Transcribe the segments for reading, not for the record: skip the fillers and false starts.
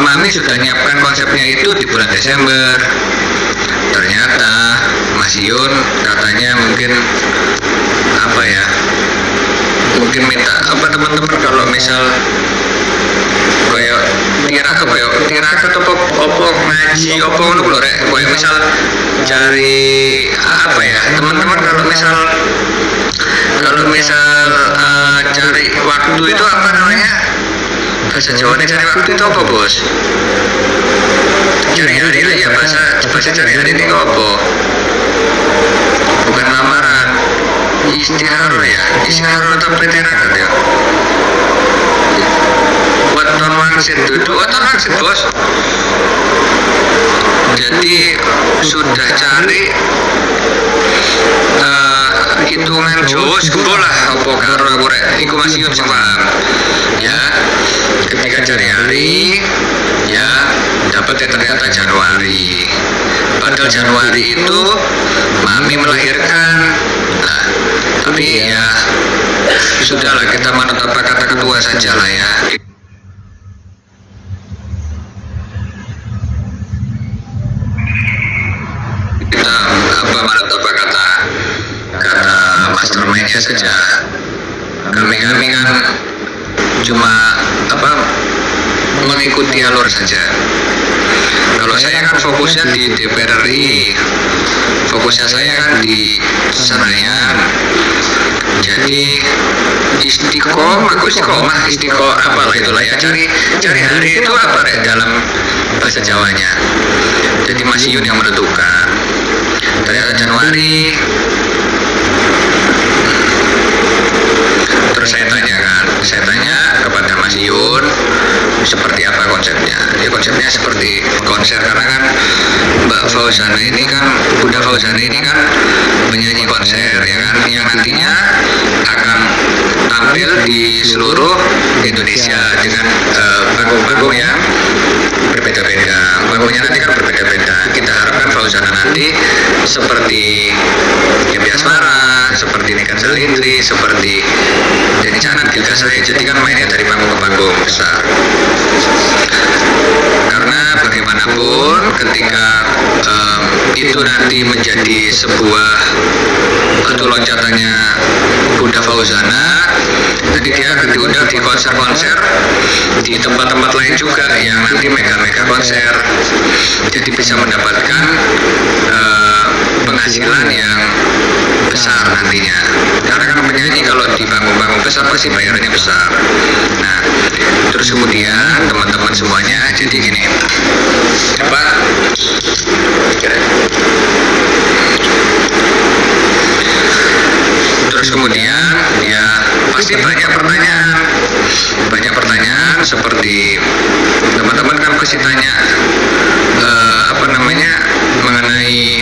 Mami sudah nyiapkan konsepnya itu di bulan Desember. Ternyata Mas Yun katanya mungkin apa ya, mungkin minta apa teman-teman kalau misal kayak tirakat atau opo ngaji opo ngono lho rek, kayak misal cari apa ya teman-teman kalau misal cari waktu itu apa namanya, bahasa Jawanya cari waktu itu apa bos? Cari hari lah ya, bahasa cari hari ini apa? Bukan lamaran, istiharo ya, istiharo atau tirakat ya. Weton wangsit duduk, weton wangsit bos. Jadi sudah cari hitungan Jawa sego lah apa karo aku rek iku Mas Yun sing paham. Ya, ketika cari hari ya dapat ternyata Januari. Padahal Januari itu Mami melahirkan. Nah, tapi ya sudahlah, kita manut apa kata ketua saja lah ya. Kita manut apa kata mastermind-nya saja. Kami kan cuma mengikuti alur saja. Kalau saya kan fokusnya di DPR RI, fokusnya saya kan di Senayan. Jadi istiqomah apalah itulah ya, cari hari itu apa rek dalam bahasa Jawanya. Jadi Mas Yun yang menentukan. Ternyata Januari. Terus saya tanya kepada Mas Yun seperti apa konsepnya. Ya konsepnya seperti konser, karena kan Mbak Fauzana ini kan, Bunda Fauzana ini kan penyanyi konser ya kan, yang nantinya akan tampil di seluruh Indonesia dengan panggung-panggung yang berbeda-beda. Panggungnya nanti kan berbeda-beda. Kita harapkan Fauzana nanti seperti Yemi Asmara, seperti Niken Salindri, seperti Denny Caknan, Gilga Sari. Jadi kan mainnya dari panggung ke panggung besar. Karena bagaimanapun ketika itu nanti menjadi sebuah batu loncatannya Bunda Fauzana, jadi dia akan diundang di konser-konser di tempat-tempat lain juga yang nanti mega-mega konser. Jadi bisa mendapatkan penghasilan yang besar nantinya. Karena kan penyanyi kalau di panggung-panggung besar pasti bayarannya besar. Nah, terus kemudian teman-teman semuanya jadi gini, terus kemudian ya pasti banyak pertanyaan seperti teman-teman kan pasti tanya mengenai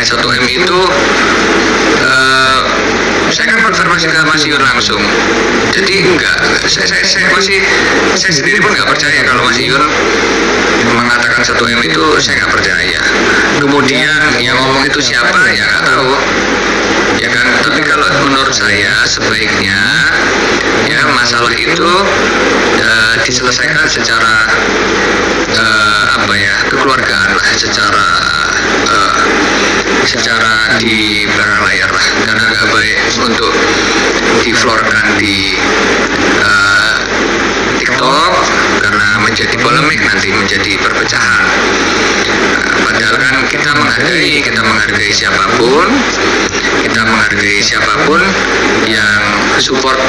1M itu saya kan konfirmasi ke Mas Yun langsung. Jadi saya sendiri pun nggak percaya kalau Mas Yun mengatakan 1M itu, saya nggak percaya. Kemudian yang ngomong itu siapa ya nggak tahu ya kan. Tapi kalau menurut saya sebaiknya ya masalah itu diselesaikan secara kekeluargaan lah, secara di belakang layar lah, karena nggak baik untuk diflorkan di TikTok karena menjadi polemik, nanti menjadi perpecahan. Padahal kan kita menghargai siapapun yang support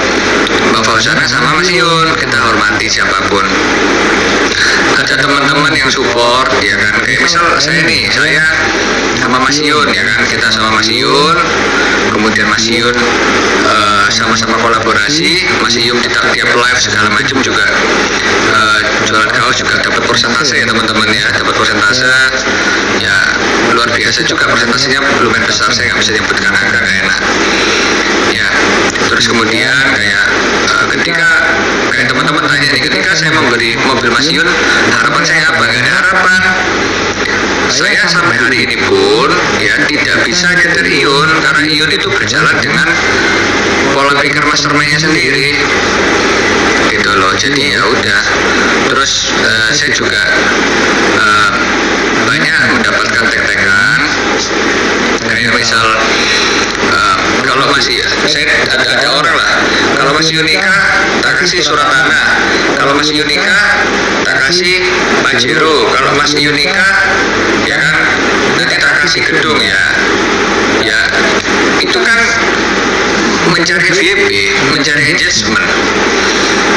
Mbak Fauzana sama Mas Yun, kita hormati siapapun. Ada teman-teman yang support ya kan, kayak misal saya sama Mas Yun ya kan, kita sama Mas Yun, kemudian Mas Yun sama-sama kolaborasi. Mas Yun di tiap live segala macam juga jualan kaos juga dapat persentase ya teman-teman ya, dapat persentase ya luar biasa juga, persentasenya lumayan besar, saya nggak bisa nyebutkan angka, nggak enak ya. Terus kemudian ketika teman-teman tanya nih, ketika saya memberi mobil Mas Yun, harapan saya apa? Nggak ada harapan. Saya sampai hari ini pun ya tidak bisa nyetir Yun, karena Yun itu berjalan dengan pola pikir mastermind-nya sendiri gitu loh. Jadi ya udah. Terus saya juga banyak mendapatkan tek-tekan, kayak misal kalau masih saya ada orang lah, kalau masih nikah tak kasih surat tanah, kalau masih nikah tak kasih pajero, kalau masih nikah ya kan nanti tak kasih gedung ya itu kan mencari VIP, mencari adjustment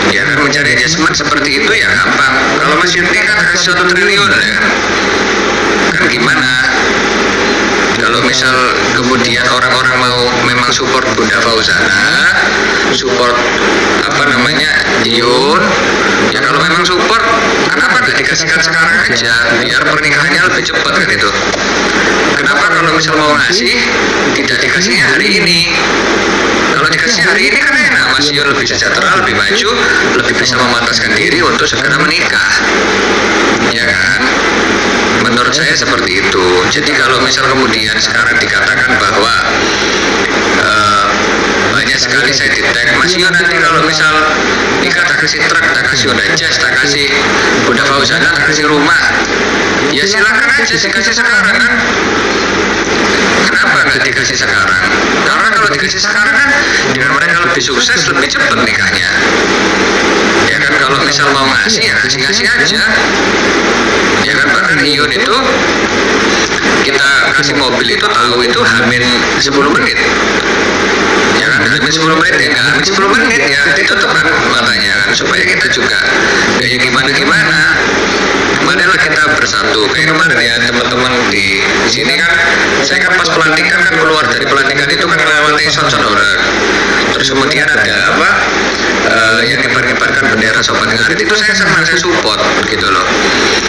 ya kan, mencari adjustment seperti itu ya gampang. Kalau masih nikah tak kasih 1 triliun ya kan gimana. Kalau misal kemudian orang-orang mau memang support Bunda Fauzana, support Yun, ya kalau memang support, kenapa nggak dikasihkan sekarang aja, biar pernikahannya lebih cepat kan itu. Kenapa kalau misal mau ngasih, tidak dikasihnya hari ini? Kalau dikasih hari ini kan enak, Mas Yun lebih sejahtera, lebih maju, lebih bisa memantaskan diri untuk segera menikah, ya kan? Menurut saya seperti itu. Jadi kalau misal kemudian sekarang dikatakan bahwa banyak sekali saya di-tag, Mas Yun nanti kalau misal nikah tak kasih truk, tak kasih Honda Jazz, tak kasih Bunda Fauzana, tak kasih rumah, ya silakan aja dikasih sekarang kan. Kenapa nggak dikasih sekarang? Karena kalau dikasih sekarang kan dengan mereka lebih sukses, lebih cepat nikahnya. Ya kan, kalau misal mau ngasih ya ngasih aja. Ya kan, bahkan Yun itu kita kasih mobil itu tahu itu hamin 10 menit. Ya kan, hamin 10 menit ya, hamin 10 menit ya ditutup kan matanya kan, supaya kita juga kayak gimana-gimana. Marilah kita bersatu. Kayak kemarin ya teman-teman di sini kan, saya kan pas pelantikan kan keluar dari pelantikan itu kan melewati Sonson orang. Terus kemudian ada apa yang nyebar-nyebarkan bendera Sobat Ngarit, itu saya senang, saya support gitu loh.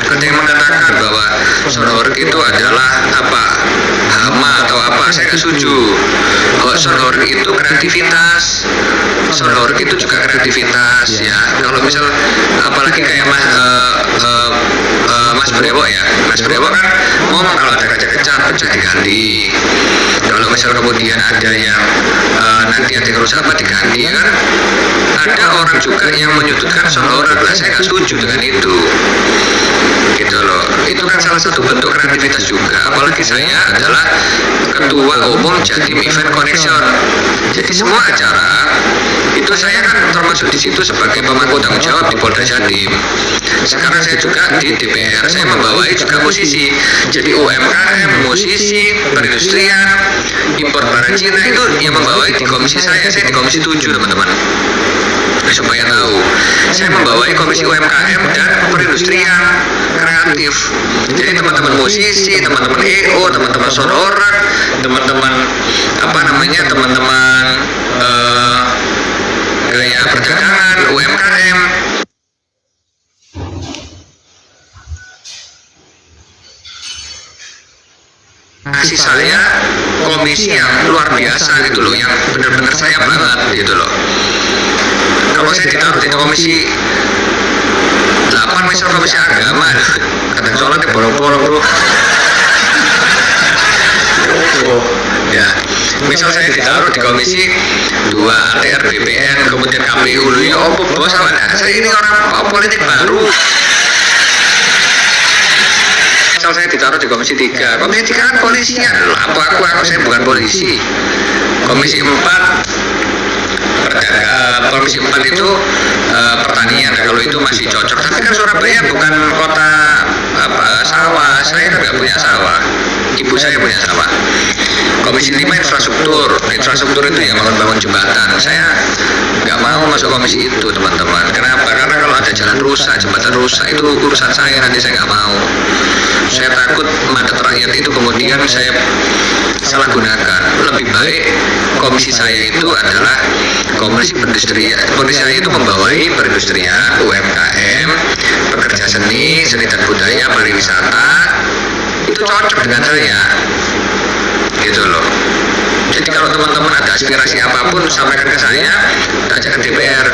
Ada yang mengatakan bahwa Sonorik itu adalah apa, hama atau apa, saya nggak setuju. Sonorik itu kreativitas, Sonorik itu juga kreativitas ya. Kalau misal apalagi kayak Mas Brewo ya, Mas Brewo kan ngomong kalau ada kaca-kaca pecah diganti. Kalau misal kemudian ada yang nanti ada kerusakan apa diganti kan. Ada orang juga yang menyudutkan Sonorik lah, saya nggak setuju dengan itu. Gitu loh, itu kan salah satu bentuk kreativitas juga. Apalagi saya adalah ketua umum Jatim Event Connection. Jadi semua acara itu saya kan termasuk di situ sebagai pemangku tanggung jawab di Polda Jatim. Sekarang saya juga di DPR, saya membawai juga musisi. Jadi UMKM, musisi, perindustrian, impor barang Cina itu yang membawai di komisi saya di komisi 7 teman-teman. Supaya tahu, saya membawai komisi UMKM dan perindustrian kreatif. Jadi teman-teman musisi, teman-teman EO, teman-teman Sonorak, teman-teman teman-teman gaya perdagangan, UMKM. Kasih saya komisi yang luar biasa gitu loh, yang benar-benar saya banget gitu loh. Kalau saya ditaruh di komisi 8, misal komisi agama, kadang sholat di bolong-bolong bro. Ya, misal saya ditaruh di komisi 2 ATR BPN, kemudian KPU, ya apa bos, saya ini orang politik baru. Misal saya ditaruh di komisi 3 kan polisian, aku saya bukan polisi. Komisi 4 komisi 4 itu pertanian, kalau itu masih cocok. Tapi kan Surabaya bukan kota sawah, saya kan nggak punya sawah, ibu saya punya sawah. Komisi 5 infrastruktur itu yang bangun jembatan. Saya nggak mau masuk komisi itu teman-teman. Kenapa? Karena kalau ada jalan rusak, jembatan rusak, itu urusan saya, nanti saya nggak mau. Saya takut mandat rakyat itu kemudian saya salah gunakan. Lebih baik komisi saya itu adalah komisi perindustrian. Komisi saya itu membawai perindustrian, UMKM, pekerja seni dan budaya, pariwisata. Itu cocok dengan saya. Gitu loh. Jadi kalau teman-teman ada aspirasi apapun, sampaikan ke saya, ajak ke DPR.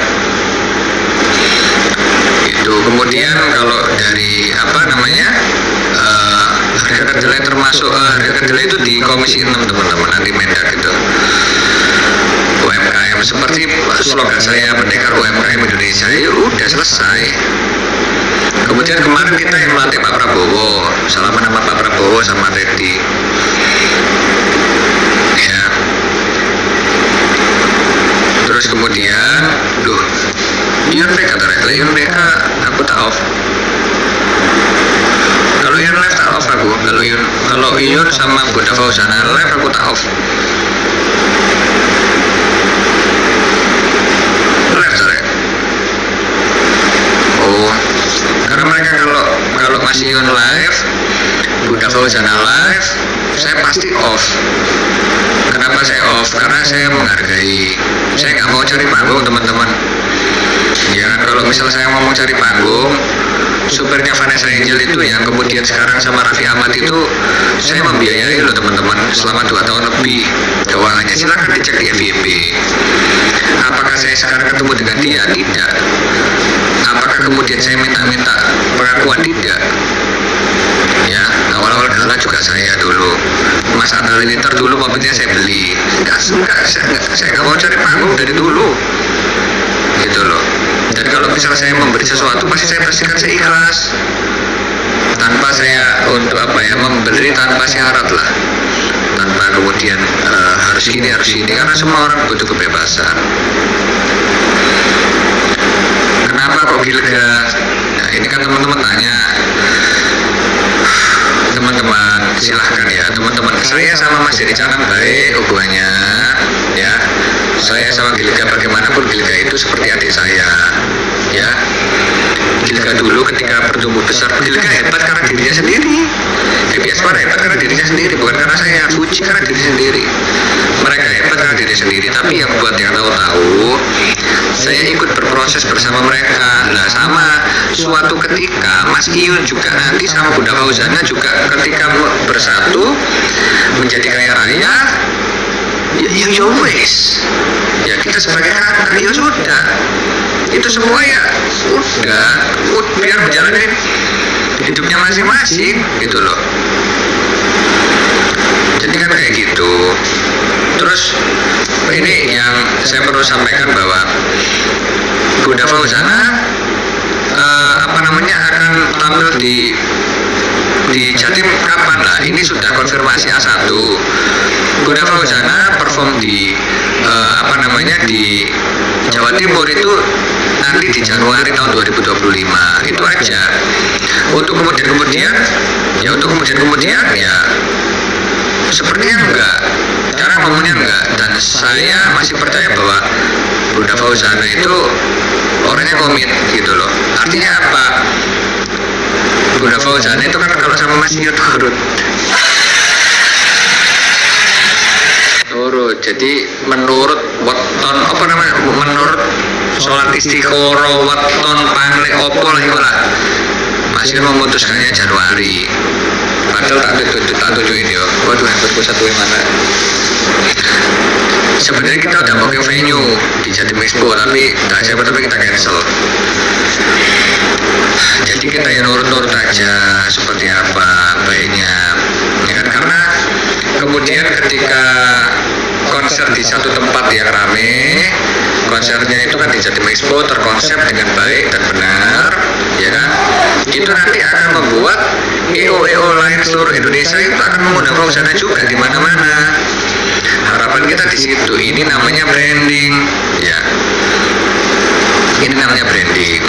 Itu kemudian kalau dari harga kedelai, termasuk harga kedelai itu di komisi 6 teman-teman, nanti Mendak itu. UMKM seperti slogan saya, pendekar UMKM Indonesia, ya udah selesai. Kemudian kemarin kita yang melatih Pak Prabowo, salaman sama Pak Prabowo sama Teddy. Ya. Terus kemudian, Ion mereka aku tak off. Kalau Ion live tak off aku. Kalau Ion sama Bunda Fauzana live aku tak off. Live sore. Oh, karena mereka kalau Mas Ion live, Bunda Fauzana live, saya pasti off. Kenapa saya off? Karena saya menghargai. Saya nggak mau cari panggung teman-teman. Ya kan, kalau misal saya mau cari panggung, supirnya Vanessa Angel itu yang kemudian sekarang sama Raffi Ahmad itu saya membiayai loh teman-teman selama 2 tahun lebih keuangannya. Silakan dicek di FYP. Apakah saya sekarang ketemu dengan dia? Tidak. Apakah kemudian saya minta pengakuan? Tidak. Ya, awal-awal gala juga saya dulu. Mas Atta Halilintar dulu mobilnya saya beli. Saya nggak mau cari panggung dari dulu. Gitu loh. Dan kalau misalnya saya memberi sesuatu, pasti saya pastikan saya ikhlas. Tanpa saya memberi tanpa syarat lah. Tanpa kemudian harus ini, karena semua orang butuh kebebasan. Kenapa kok Gilga? Nah, ini kan teman-teman tanya. Teman-teman silahkan ya, teman-teman. Saya sama Mas Dedi Canang baik hubungannya, ya. Saya sama Gilga bagaimanapun Gilga itu seperti adik saya, ya. Gilga dulu ketika bertumbuh besar, Gilga hebat karena dirinya sendiri. Asmara hebat karena dirinya sendiri, bukan karena saya. Fuji karena diri sendiri. Mereka hebat karena diri sendiri, tapi yang buat yang tahu-tahu, saya ikut berproses bersama mereka. Nah, sama suatu ketika Mas Ion juga nanti sama Bunda Fauzana juga ketika bersatu menjadi kaya raya, ya wes. Ya kita sebagai kader ya sudah. Itu semua ya sudah, biar berjalan hidupnya masing-masing gitu loh. Jadi kan kayak gitu. Terus ini yang saya perlu sampaikan bahwa Bunda Fauzana akan tampil di Jatim kapan lah? Ini sudah konfirmasi A1. Bunda Fauzana perform di di Jawa Timur itu nanti di Januari tahun 2025. Itu aja. Untuk kemudian ya sepertinya enggak, cara ngomongnya enggak. Dan saya masih percaya bahwa Bunda Fauzana itu orangnya komit gitu loh. Artinya apa? Bunda Fauzana itu kan kalau sama Mas Ion turut. Jadi menurut weton menurut sholat istiqoroh weton pangle opo lah Mas Ion memutuskannya Januari. Padahal tak tunjukin yo. Waduh, handphone satu mana? Sebenarnya kita udah mau ke venue di Jatim Expo, tapi kita cancel. Jadi kita yang nurut-nurut aja seperti apa baiknya, ya kan? Karena kemudian ketika konser di satu tempat yang rame, konsernya itu kan di Jatim Expo terkonsep dengan baik dan benar, ya kan? Itu nanti akan membuat EO lain seluruh Indonesia itu akan mengundang Fauzana juga di mana-mana. Harapan kita di situ. Ini namanya branding, ya. Ini namanya branding.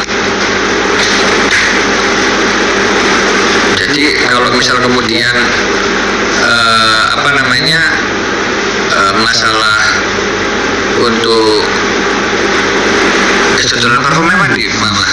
Jadi kalau misal kemudian masalah untuk kesetujuan performa di mama